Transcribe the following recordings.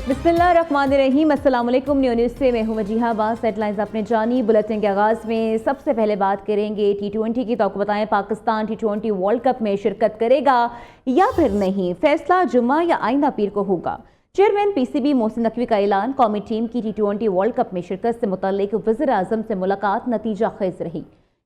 बिस्मिल्लाहिर्रहमानिर्रहीम। अस्सलाम वालेकुम। न्यूज़ से मैं हूं वजीहा अब्बास। हेडलाइंस अपने जानी। बुलेटिन के आगाज़ में सबसे पहले बात करेंगे T20 की। तो आपको बताएं, पाकिस्तान T20 वर्ल्ड कप में शिरकत करेगा या फिर नहीं, फैसला जुम्मा या आइंदा पीर को होगा। चेयरमैन PCB मोहसिन नकवी का ऐलान। कौमी टीम की T20 वर्ल्ड कप में शिरकत से मुतल्लिक वज़ीर आज़म से मुलाकात नतीजा खेज रही।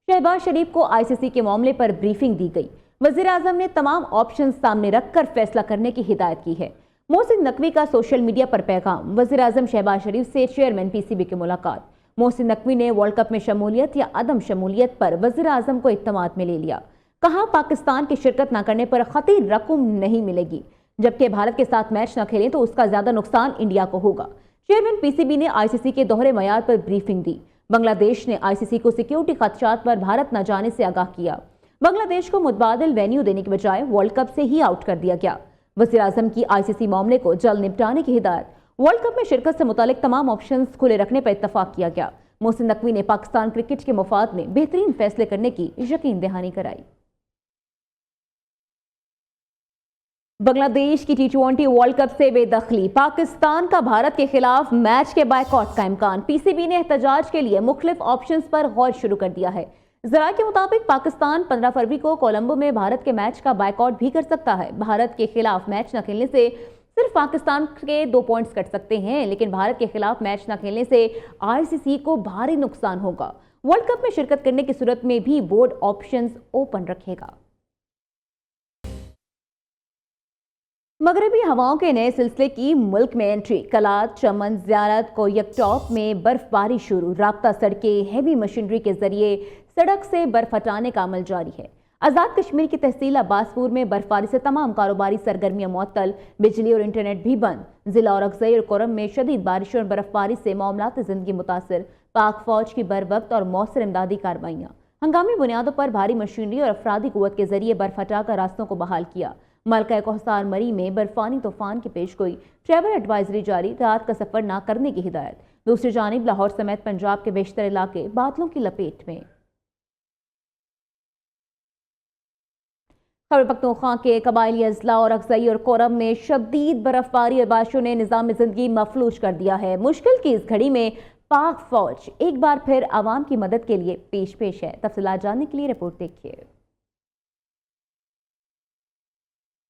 शहबाज शरीफ को ICC के मामले पर ब्रीफिंग दी गई। वज़ीर आज़म ने तमाम ऑप्शन सामने रखकर फैसला करने की हिदायत की है। मोहसिन नकवी का सोशल मीडिया पर पैगाम। वज़ीर आज़म शहबाज शरीफ से चेयरमैन PCB की मुलाकात। मोहसिन नकवी ने वर्ल्ड कप में शमूलियत या अदम शमूलियत पर वज़ीर आज़म को इत्तमाद में ले लिया। कहा, पाकिस्तान की शिरकत न करने पर खती रकम नहीं मिलेगी, जबकि भारत के साथ मैच न खेलें तो उसका ज्यादा नुकसान इंडिया को होगा। चेयरमैन PCB ने ICC के दोहरे मयार पर ब्रीफिंग दी। बांग्लादेश ने ICC को सिक्योरिटी खदशात पर भारत न जाने से आगाह किया। बांग्लादेश को मुतबादिल वेन्यू देने के बजाय वर्ल्ड कप से ही आउट कर दिया गया। वज़ीर आज़म की ICC मामले को जल्द निपटाने की हिदायत। वर्ल्ड कप में शिरकत से मुतालिक तमाम ऑप्शंस खुले रखने पर इत्तफाक किया गया। मोहसिन नकवी ने पाकिस्तान क्रिकेट के मफाद में बेहतरीन फैसले करने की यकीन दहानी कराई। बांग्लादेश की T20 वर्ल्ड कप से बेदखली। पाकिस्तान का भारत के खिलाफ मैच के बायकॉट का इम्कान। PCB ने एहतजाज के लिए मुख्तलिफ ऑप्शंस पर गौर शुरू कर दिया है। जरा के मुताबिक पाकिस्तान 15 फरवरी को कोलंबो में भारत के मैच का बायकॉट भी कर सकता है। भारत के खिलाफ मैच न खेलने से सिर्फ पाकिस्तान के 2 पॉइंट्स कट सकते हैं, लेकिन भारत के खिलाफ मैच न खेलने से ICC को भारी नुकसान होगा। वर्ल्ड कप में शिरकत करने की सूरत में भी बोर्ड ऑप्शंस ओपन रखेगा। मगरबी हवाओं के नए सिलसिले की मुल्क में एंट्री। कलात, चमन, ज़ियारत, कोयकटॉप में बर्फबारी शुरू। राब्ता सड़कें हैवी मशीनरी के जरिए सड़क से बर्फ हटाने का अमल जारी है। आज़ाद कश्मीर की तहसील अब्बासपुर में बर्फबारी से तमाम कारोबारी सरगर्मियां मुअत्तल, बिजली और इंटरनेट भी बंद। जिला औरंगज़ई और कोरम में शदीद बारिश और बर्फबारी से मामलात जिंदगी मुतासर। पाक फौज की बर वक्त और मौसर इमदादी कार्रवाइयाँ। हंगामी बुनियादों पर भारी मशीनरी और अफरादी कुव्वत के जरिए बर्फ हटाकर रास्तों को बहाल किया। मलका कोहसार मरी में बर्फानी तूफान की पेशगोई। ट्रैवल एडवाइजरी जारी। रात का सफर न करने की हिदायत। दूसरी जानिब लाहौर समेत पंजाब के बेशतर इलाके बादलों की लपेट में। खैबर पख्तूनख्वा के कबायली अजला और अक्सई और कोरम में शदीद बर्फबारी और बारिशों ने निज़ाम जिंदगी मफलूज कर दिया है। मुश्किल की इस घड़ी में पाक फौज एक बार फिर आवाम की मदद के लिए पेश है। तफसीलात जानने के लिए रिपोर्ट देखिए।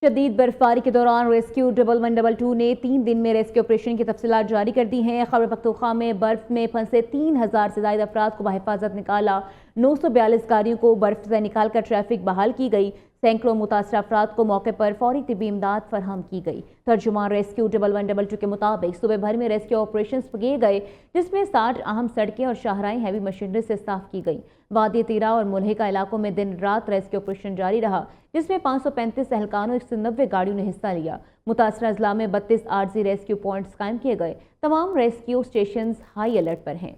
शदीद बर्फबारी के दौरान रेस्क्यू 1112 ने 3 दिन में रेस्क्यू ऑपरेशन की तफसीलात जारी कर दी हैं। खैबर पख्तूनख्वा में बर्फ में फंसे 3000 से ज्यादा अफराद को बहिफाजत निकाला। 942 गाड़ियों को बर्फ से निकालकर ट्रैफिक बहाल की गई। सैकड़ों मुतासर अफराद को मौके पर फौरी तिब्बी इमदाद फराहम की गई। तर्जुमान रेस्क्यू 1112 के मुताबिक सुबह भर में रेस्क्यू ऑपरेशन किए गए, जिसमें 60 अहम सड़कें और शाहराएं हैवी मशीनरी से साफ की गई। वादी तीरा और मुल्हिका इलाकों में दिन रात रेस्क्यू ऑपरेशन जारी रहा, जिसमें 535 एहलकारों 190 गाड़ियों ने हिस्सा लिया। मुतासर अजला में 32 आरजी रेस्क्यू पॉइंट्स कायम किए गए। तमाम रेस्क्यू स्टेशन हाई अलर्ट पर हैं।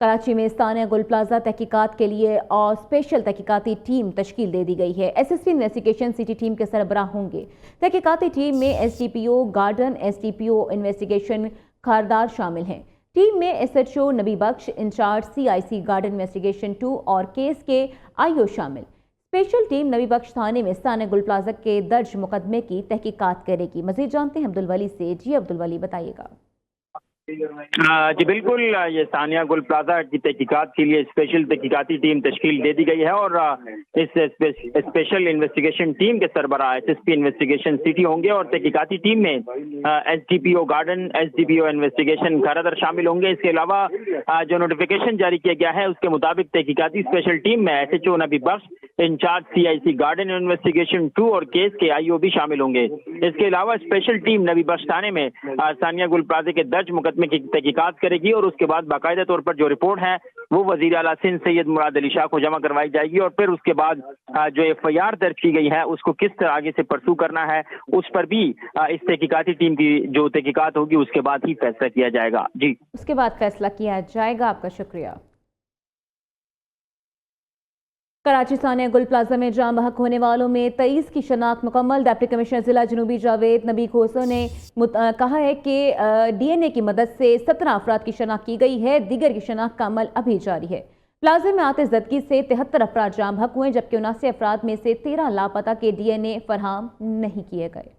कराची में स्थानीय गुल प्लाजा तहकीकात के लिए और स्पेशल तहकीकाती टीम तश्कील दे दी गई है। SSP इन्वेस्टिगेशन सिटी टीम के सरबराह होंगे। तहकीकाती टीम में SDPO गार्डन, SDPO इन्वेस्टिगेशन खारदार शामिल हैं। टीम में SHO नबी बख्श, इंचार्ज CIC गार्डन इन्वेस्टिगेशन 2 और केस के IO शामिल। स्पेशल टीम नबी बख्श थाने में स्थानीय गुल प्लाजा के दर्ज मुकदमे की तहकीकात करेगी। मजीद जानते हैं अब्दुल वली से। जी अब्दुल वली, बताइएगा। जी बिल्कुल, ये सानिया गुल प्लाजा की तहकीकात के लिए स्पेशल तहकीकाती टीम तश्कील दे दी गई है और इस स्पेशल इन्वेस्टिगेशन टीम के सरबराह SSP इन्वेस्टिगेशन सिटी होंगे और तहकीकाती टीम में SDPO गार्डन, SDPO इन्वेस्टिगेशन खारदार शामिल होंगे। इसके अलावा जो नोटिफिकेशन जारी किया गया है उसके मुताबिक तहकीकाती स्पेशल टीम में SHO नबी बख्श, इंचार्ज CIC गार्डन इन्वेस्टिगेशन 2 और केस के IO भी शामिल होंगे। इसके अलावा स्पेशल टीम नबी बख्श थाने में सानिया गुल प्लाजा के दर्ज मुकदमे की तहकीकात करेगी और उसके बाद बाकायदा तौर पर जो रिपोर्ट है वो वजीर आला सिंध सैयद मुराद अली शाह को जमा करवाई जाएगी और फिर उसके बाद जो FIR दर्ज की गई है उसको किस तरह आगे से परसू करना है उस पर भी इस तहकीकाती टीम की जो तहकीकात होगी उसके बाद ही फैसला किया जाएगा। जी, उसके बाद फैसला किया जाएगा। आपका शुक्रिया। कराची सानिया गुल प्लाजा में जाम बहक होने वालों में 23 की शनाख्त मुकम्मल। डिप्टी कमिश्नर जिला जनूबी जावेद नबी खोसो ने कहा है कि DNA की मदद से 17 अफराद की शनाख्त की गई है। दीगर की शनाख्त का अमल अभी जारी है। प्लाजा में आतिश ज़दगी से 73 अफराद जाम बहक हुए, जबकि 79 अफराद में से 13 लापता के DNA फराहम नहीं किए गए।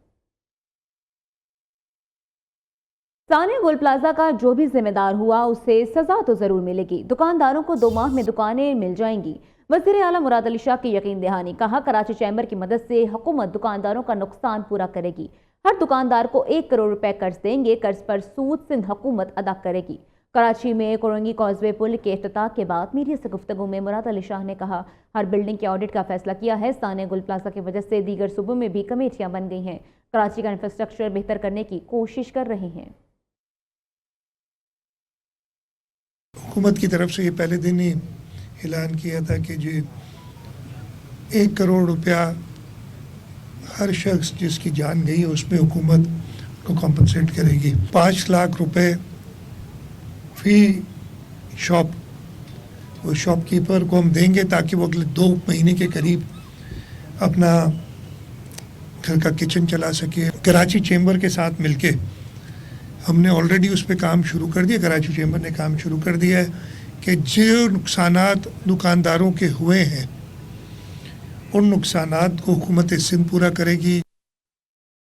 सानिया गोल्ड प्लाजा का जो भी जिम्मेदार हुआ उसे सजा तो जरूर मिलेगी। दुकानदारों को 2 माह में दुकानें मिल जाएंगी। वज़ीर आला मुराद अली शाह की यकीन दहानी। कहा, कराची चैम्बर की मदद से हुकूमत दुकानदारों का नुकसान पूरा करेगी। हर दुकानदार को 1 करोड़ रुपए कर्ज देंगे। कर्ज पर सूद सिंध हुकूमत अदा करेगी। कराची में कोरंगी कॉजवे पुल के इफ्तिताह के बाद मीडिया से गुफ्तगू में मुराद अली शाह ने कहा, हर बिल्डिंग के ऑडिट का फैसला किया है। सानिया गोल्ड प्लाजा की वजह से दीगर सूबों में भी कमेटियां बन गई हैं। कराची का इंफ्रास्ट्रक्चर बेहतर करने की कोशिश कर रहे हैं। हुकूमत की तरफ से ये पहले दिन ही ऐलान किया था कि जी 1 करोड़ रुपया हर शख्स जिसकी जान गई उसमें हुकूमत को कॉम्पनसेट करेगी। 5 लाख रुपए फी शॉप, वो शॉपकीपर को हम देंगे ताकि वो अगले 2 महीने के करीब अपना घर का किचन चला सके। कराची चैम्बर के साथ मिलके हमने ऑलरेडी उस पर काम शुरू कर दिया। कराची चैम्बर ने काम शुरू कर दिया है कि जो नुकसानात दुकानदारों के हुए हैं उन नुकसानात को हुकूमत सिंध पूरा करेगी।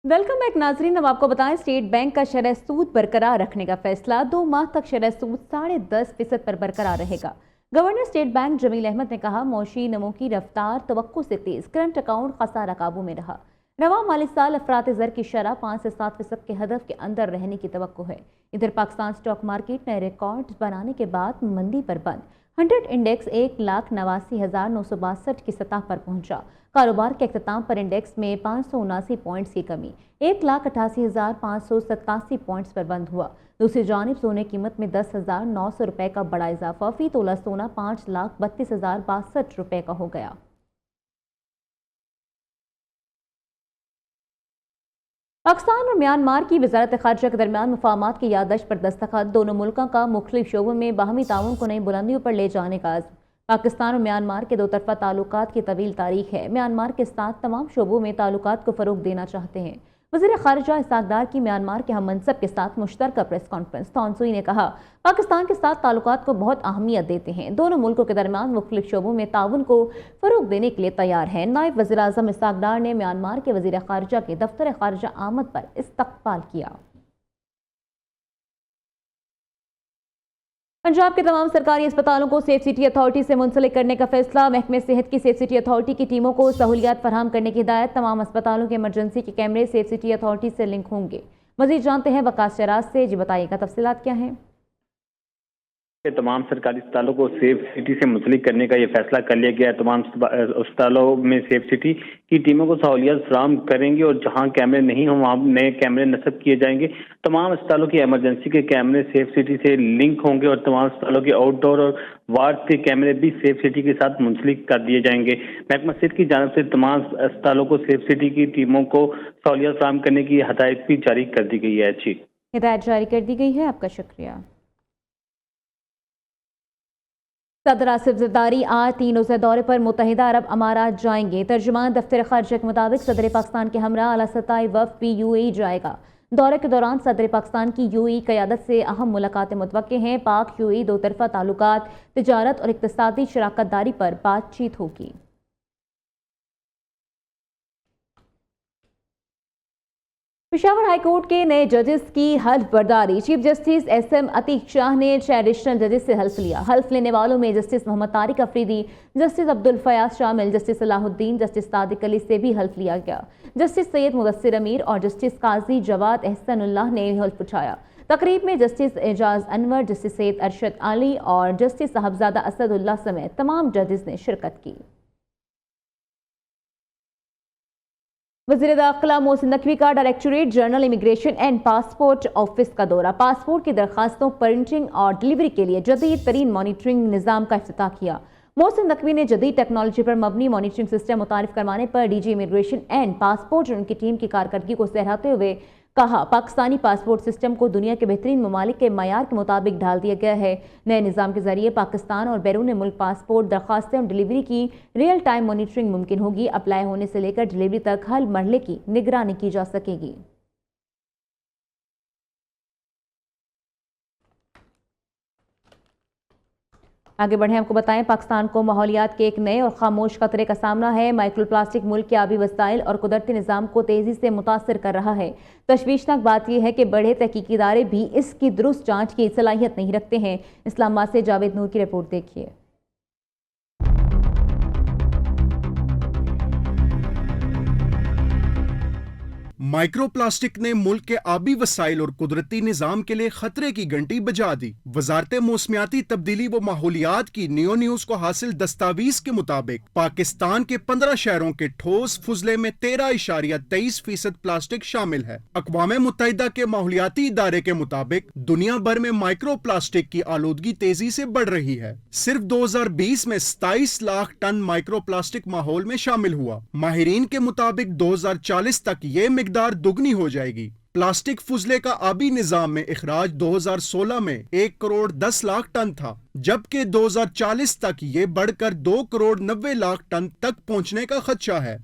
वेलकम बैक नाजरीन। अब आपको बताएं, स्टेट बैंक का शरह सूद बरकरार रखने का फैसला। 2 माह तक शरह सूद 10.5% पर बरकरार रहेगा। Governor state bank Jamil Ahmed ने कहा, मौशी नमो की रफ्तार तवक्को से तेज, करंट अकाउंट खसारा काबू में रहा। रवा माली साल अफरात ज़र की शरह 5 से 7% के हदफ के अंदर रहने की तवक्को है। इधर पाकिस्तान स्टॉक मार्केट नए रिकॉर्ड बनाने के बाद मंदी पर बंद। 100 इंडेक्स 1,89,962 की सतह पर पहुंचा। कारोबार के अख्ताम पर इंडेक्स में 579 पॉइंट्स की कमी 1,88,587 पॉइंट्स पर बंद हुआ। दूसरी जानिब सोने कीमत में 10,900 रुपए का बड़ा इजाफा। फी तोला सोना 5,32,062 रुपए का हो गया। पाकिस्तान और म्यांमार की वजारत खारजा के दरमियान मुफाहमात की याददाश्त पर दस्तखत। दोनों मुल्कों का मुख्तलिफ शोबों में बाहमी ताउन को नई बुलंदियों पर ले जाने का अज़्म। पाकिस्तान और म्यांमार के 2 तरफा ताल्लुकात की तवील तारीख है। म्यांमार के साथ तमाम शोबों में ताल्लुकात को फ़रोग देना चाहते हैं। वज़ीर ख़ारिजा इसाक डार की म्यांमार के हम मनसब के साथ मुश्तरका प्रेस कॉन्फ्रेंस। तौनसुई ने कहा, पाकिस्तान के साथ ताल्लुकात को बहुत अहमियत देते हैं। दोनों मुल्कों के दरमियान मुख्तलिफ शोबों में ताउन को फ़रोग देने के लिए तैयार है। नायब वज़ीर आज़म इसाक डार ने म्यांमार के वज़ीर ख़ारिजा के दफ्तर ख़ारिजा आमद पर इस्तक़बाल किया। पंजाब के तमाम सरकारी अस्पतालों को सेफ सिटी अथॉरिटी से मुंसलिक करने का फैसला। महकमे सेहत की सेफ सिटी अथॉरिटी की टीमों को सहूलियात फराहम करने की हिदायत। तमाम अस्पतालों के इमरजेंसी के कैमरे सेफ सिटी अथॉरिटी से लिंक होंगे। मजीद जानते हैं वकास शराज से। जी बताइएगा तफसीलात क्या हैं। तमाम सरकारी अस्पतालों को सेफ सिटी से मुंसलिक करने का ये फैसला कर लिया गया है। तमाम अस्पतालों में सेफ सिटी की टीमों को सहूलियत फराहम करेंगे और जहां कैमरे नहीं हों वहां नए कैमरे नस्ब किए जाएंगे। तमाम अस्पतालों के इमरजेंसी के कैमरे सेफ सिटी से लिंक होंगे और तमाम अस्पतालों के आउटडोर और वार्ड के कैमरे भी सेफ सिटी के साथ मुंसलिक कर दिए जाएंगे। महकमा सेहत की जानिब से तमाम अस्पतालों को सेफ सिटी की टीमों को सहूलियत फराहम करने की हदायत भी जारी कर दी गई है। जी, हिदायत जारी कर दी गई है। आपका शुक्रिया। सदर आसिफ ज़रदारी आज 3 रोज़ा दौरे पर मुत्तहिदा अरब अमारात जाएंगे। तर्जुमान दफ्तर ख़ारिजा के मुताबिक सदर पाकिस्तान के हमरा आला सतही वफ़द भी UAE जाएगा। दौरे के दौरान सदर पाकिस्तान की UAE क़यादत से अहम मुलाकातें मुतवक्के हैं। पाक UAE 2 तरफ़ा ताल्लुकात, तिजारत और इक़्तिसादी शराकत दारी पर बातचीत होगी। पेशावर हाई कोर्ट के नए जजेस की हल्फ बर्दारी। Chief justice SM Atiq Shah ने 6 एडिशनल जजेस से हल्फ लिया। हल्फ लेने वालों में जस्टिस मोहम्मद तारिक अफरीदी, जस्टिस अब्दुल फयाज शामिल। जस्टिस सलाहुद्दीन, जस्टिस सादिक अली से भी हल्फ लिया गया। जस्टिस सैयद मुदस्सिर अमीर और जस्टिस काजी जवाद एहसनुल्लाह ने हल्फ उठाया। तकरीब में जस्टिस एजाज अनवर, जस्टिस सैयद अरशद अली और जस्टिस साहबजादा असदुल्लाह समेत तमाम जजेस ने शिरकत की। वज़ीर दाखिला मोहसिन नकवी का directorate general immigration and passport office का दौरा। पासपोर्ट की दरखास्तों, प्रिंटिंग और डिलीवरी के लिए जदीद तरीन मॉनिटरिंग निज़ाम का इफ्तिताह किया। मोहसिन नकवी ने जदीद टेक्नोलॉजी पर मबनी मॉनिटरिंग सिस्टम मुतारिफ करवाने पर DG इमिग्रेशन एंड पासपोर्ट और उनकी टीम की कारकर्दगी को सराहते हुए कहा, पाकिस्तानी पासपोर्ट सिस्टम को दुनिया के बेहतरीन ममालिक के मयार के मुताबिक ढाल दिया गया है। नए निज़ाम के जरिए पाकिस्तान और बैरून मुल्क पासपोर्ट दरखास्तें और डिलीवरी की रियल टाइम मॉनिटरिंग मुमकिन होगी। अप्लाई होने से लेकर डिलीवरी तक हर मरहले की निगरानी की जा सकेगी। आगे बढ़े, आपको बताएं पाकिस्तान को माहौलियात के एक नए और खामोश खतरे का सामना है। माइक्रो प्लास्टिक मुल्क के आबी वसाइल और कुदरती निज़ाम को तेजी से मुतासर कर रहा है। तशवीशनाक बात यह है कि बड़े तहकीकी इदारे भी इसकी दुरुस्त जांच की सलाहियत नहीं रखते हैं। इस्लामाबाद से जावेद नूर की रिपोर्ट देखिए। माइक्रोप्लास्टिक ने मुल्क के आबी वसाइल और कुदरती निजाम के लिए खतरे की घंटी बजा दी। वजारत मौसमियाती तब्दीली व माहौलियात की नियो न्यूज को हासिल दस्तावीज के मुताबिक पाकिस्तान के 15 शहरों के ठोस फुजले में 13.23% प्लास्टिक शामिल है। अक़वाम मुत्तहिदा के माहौलियाती इदारे के मुताबिक दुनिया भर में माइक्रो प्लास्टिक की आलूदगी तेजी से बढ़ रही है। सिर्फ 2020 में 27 लाख टन माइक्रो प्लास्टिक माहौल में शामिल हुआ। माहिरीन के मुताबिक 2040 तक ये मिकदार दुगनी हो जाएगी। प्लास्टिक फुजले का आबी निजाम में इखराज 2016 में 1 करोड़ 10 लाख टन था, जबकि 2040 तक ये बढ़कर 2 करोड़ 90 लाख टन तक पहुंचने का खदशा है।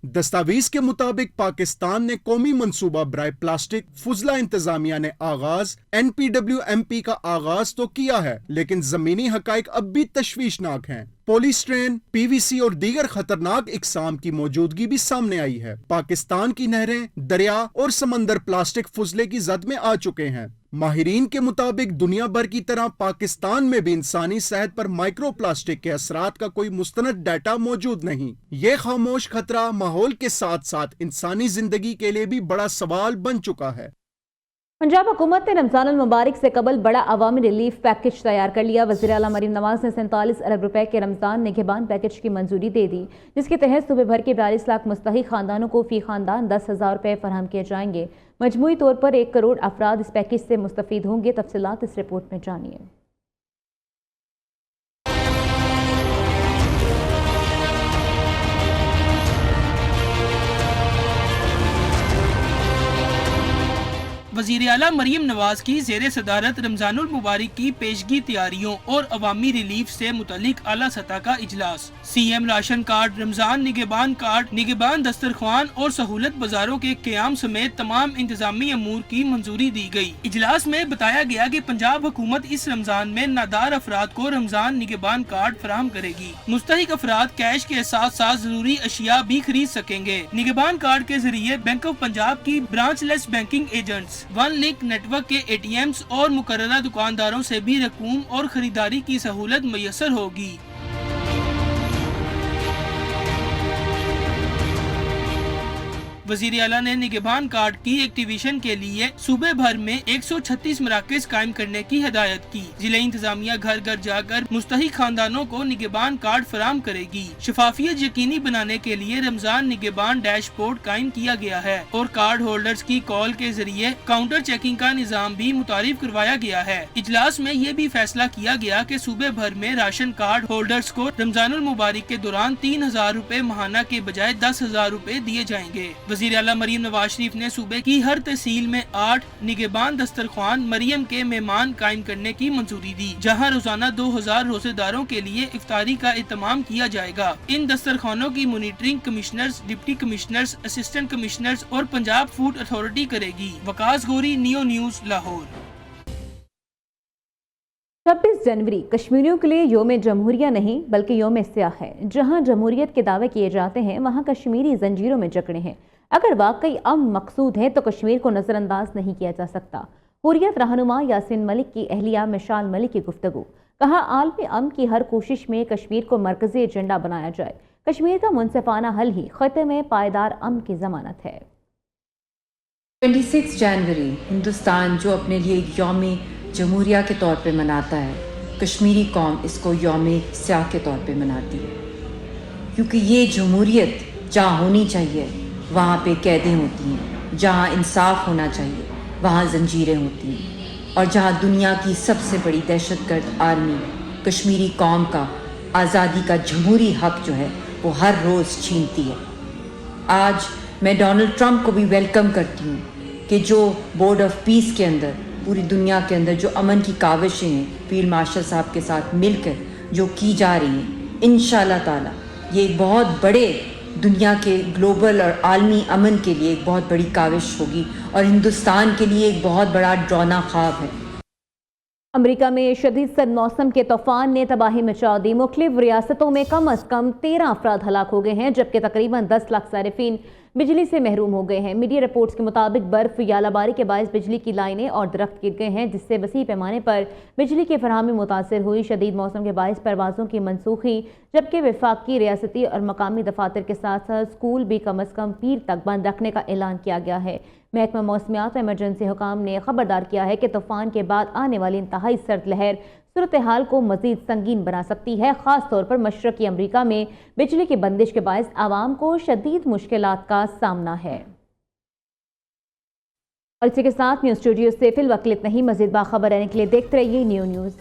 दस्तावेज के मुताबिक पाकिस्तान ने कौमी मंसूबा बराए प्लास्टिक फुजला इंतजामिया ने आगाज NPWMP का आगाज तो किया है, लेकिन जमीनी हकाइक अब भी तशवीशनाक हैं। पॉलीस्ट्रेन, PVC और दीगर खतरनाक इकसाम की मौजूदगी भी सामने आई है। पाकिस्तान की नहरें, दरिया और समंदर प्लास्टिक फुजले की जद में आ चुके हैं। माहिरीन के मुताबिक दुनिया भर की तरह पाकिस्तान में भी इंसानी सेहत पर माइक्रो प्लास्टिक के असरात का कोई मुस्तनद डाटा मौजूद नहीं। ये खामोश खतरा माहौल के साथ साथ इंसानी जिंदगी के लिए भी बड़ा सवाल बन चुका है। पंजाब हुकूमत ने रमजान अल मुबारक से कबल बड़ा अवामी रिलीफ पैकेज तैयार कर लिया। वज़ीर आला मरीम नवाज ने 47 अरब रुपए के रमजान निगहबान पैकेज की मंजूरी दे दी, जिसके तहत सूबे भर के 42 लाख मुस्तहिक खानदानों को फी खानदान 10,000 रुपए फराहम किए जाएंगे। मजमूई तौर पर 1 करोड़ अफराद इस पैकेज से मुस्तफीद होंगे। तफसीलात इस रिपोर्ट में जानिए। वज़ीर आला मरीम नवाज की ज़ेरे सदारत रमजानुल मुबारक की पेशगी तैयारियों और अवामी रिलीफ से मुतल्लिक आला सतह का इजलास। CM राशन कार्ड, रमजान निगहबान कार्ड, निगहबान दस्तरख्वान और सहूलत बाजारों के क़याम समेत तमाम इंतजामी अमूर की मंजूरी दी गई। इजलास में बताया गया कि पंजाब हुकूमत इस रमजान में नादार अफराद को रमजान निगहबान कार्ड फराहम करेगी। मुस्तहिक अफराद कैश के साथ साथ जरूरी अशिया भी खरीद सकेंगे। निगहबान कार्ड के जरिए बैंक ऑफ पंजाब की branchless banking agents, one link network के ATMs और मुकर्ररा दुकानदारों से भी रकूम और खरीदारी की सहूलत मुयस्सर होगी। वज़ीर आला ने निगहबान कार्ड की एक्टिवेशन के लिए सूबे भर में 136 मराकज़ कायम करने की हिदायत की। जिला इंतजामिया घर घर जाकर मुस्तहिक खानदानों को निगहबान कार्ड फराहम करेगी। शफाफियत यकीनी बनाने के लिए रमजान निगहबान डैशबोर्ड कायम किया गया है और कार्ड होल्डर्स की कॉल के जरिए काउंटर चेकिंग का निजाम भी मुतारिफ करवाया गया है। इजलास में ये भी फैसला किया गया कि सूबे भर में राशन कार्ड होल्डर्स को रमजानुल मुबारक के दौरान 3,000 रुपए माहाना के बजाय 10,000 रुपए दिए जाएंगे। वज़ीर आला मरीम नवाज शरीफ ने सूबे की हर तहसील में 8 निगहबान दस्तरख्वान मरियम के मेहमान कायम करने की मंजूरी दी, जहां रोजाना 2,000 रोजेदारों के लिए इफ्तारी का एहतमाम किया जाएगा। इन दस्तरखानों की monitoring commissioners, deputy commissioners, assistant commissioners और पंजाब फूड अथॉरिटी करेगी। Waqas Gauri, neo news, Lahore. 26 जनवरी कश्मीरियों के लिए योम जमहूरिया नहीं बल्कि योम स्याह है। जहां जमहूरियत के दावे किए जाते हैं वहां कश्मीरी जंजीरों में जकड़े हैं। अगर वाकई अमन मकसूद है तो कश्मीर को नज़रअंदाज नहीं किया जा सकता। हुर्रियत रहनुमा यासीन मलिक की अहलिया मिशाल मलिक की गुफ्तगू। कहा, आलमी अमन की हर कोशिश में कश्मीर को मरकजी एजेंडा बनाया जाए। कश्मीर का मुनसिफाना हल ही खत्े में पायदार अमन की जमानत है। 26 जनवरी हिंदुस्तान जो अपने लिए यौम जमहूरिया के तौर पे मनाता है, कश्मीरी कौम इसको यौम स्याह के तौर पे मनाती है, क्योंकि ये जमहूरियत जहाँ होनी चाहिए वहाँ पे कैदें होती हैं, जहाँ इंसाफ होना चाहिए वहाँ जंजीरें होती हैं, और जहाँ दुनिया की सबसे बड़ी दहशतगर्द आर्मी कश्मीरी कौम का आज़ादी का जमहूरी हक जो है वो हर रोज़ छीनती है। आज मैं डोनाल्ड ट्रंप को भी वेलकम करती हूँ कि जो बोर्ड ऑफ पीस के अंदर पूरी दुनिया के अंदर जो अमन की काविशें हैं फील्ड मार्शल साहब के साथ मिलकर जो की जा रही हैं, इंशाअल्लाह ताला ये बहुत बड़े दुनिया के ग्लोबल और आलमी अमन के लिए एक बहुत बड़ी काविश होगी और हिंदुस्तान के लिए एक बहुत बड़ा डरावना ख्वाब है। अमेरिका में शदीद सदमौसम के तूफान ने तबाही मचा दी। मुख्तलिफ रियासतों में कम अज कम 13 अफराद हलाक हो गए हैं, जबकि तकरीबन 10 लाख सारिफीन बिजली से महरूम हो गए हैं। मीडिया रिपोर्ट्स के मुताबिक बर्फ या आलाबारी के बायस बिजली की लाइनें और दरख्त गिर गए हैं, जिससे वसी पैमाने पर बिजली की फराहमी मुतासर हुई। शदीद मौसम के बायस परवाज़ों की मनसूखी, जबकि वफाकी, रियासती और मकामी दफातर के साथ साथ स्कूल भी कम अज़ कम पीर तक बंद रखने का ऐलान किया गया है। महकमा मौसमियात और इमरजेंसी हुकाम ने खबरदार किया है कि तूफान के बाद आने वाली इंतहाई सर्द लहर सूरत हाल को मजीद संगीन बना सकती है। खास तौर पर मशरकी अमरीका में बिजली की बंदिश के बायस आवाम को शदीद मुश्किलात का सामना है। और इसी के साथ न्यूज़ स्टूडियो से फिलवक्त इतना ही। मजीद बाखबर रहने के लिए देखते रहिए न्यू न्यूज़।